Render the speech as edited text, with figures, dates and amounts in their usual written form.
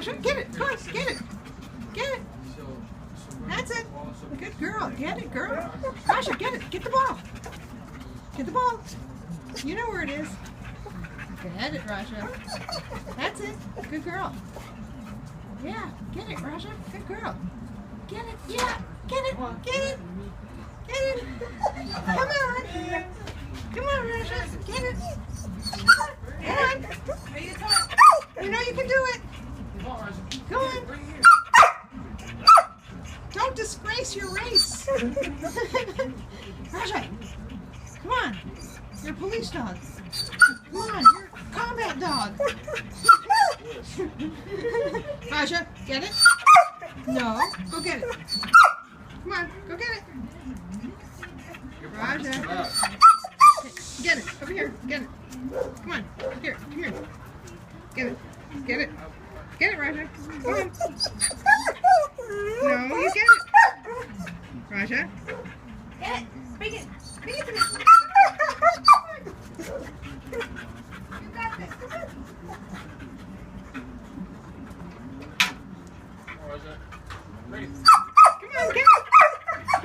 Raja, get it. Come on, get it. Get it. That's it. Good girl. Get it, girl. Raja, get it. Get the ball. Get the ball. You know where it is. Get it, Raja. That's it. Good girl. Yeah, get it, Raja. Good girl. Get it. Yeah, get it. Get it. Get it. Come on. Come on, Raja. Get it. Come on. You know you can do it. Come on. Don't disgrace your race. Raja, come on. You're a police dog. Come on, you're a combat dog. Raja, get it? No, go get it. Come on, go get it. Raja. Get it, over here, get it. Come on, here, come here. Get it, get it. Get it, Raja. Come on. No, you get it. Raja. Get it. Bring it. Bring it to me. You got this. Come on, get it.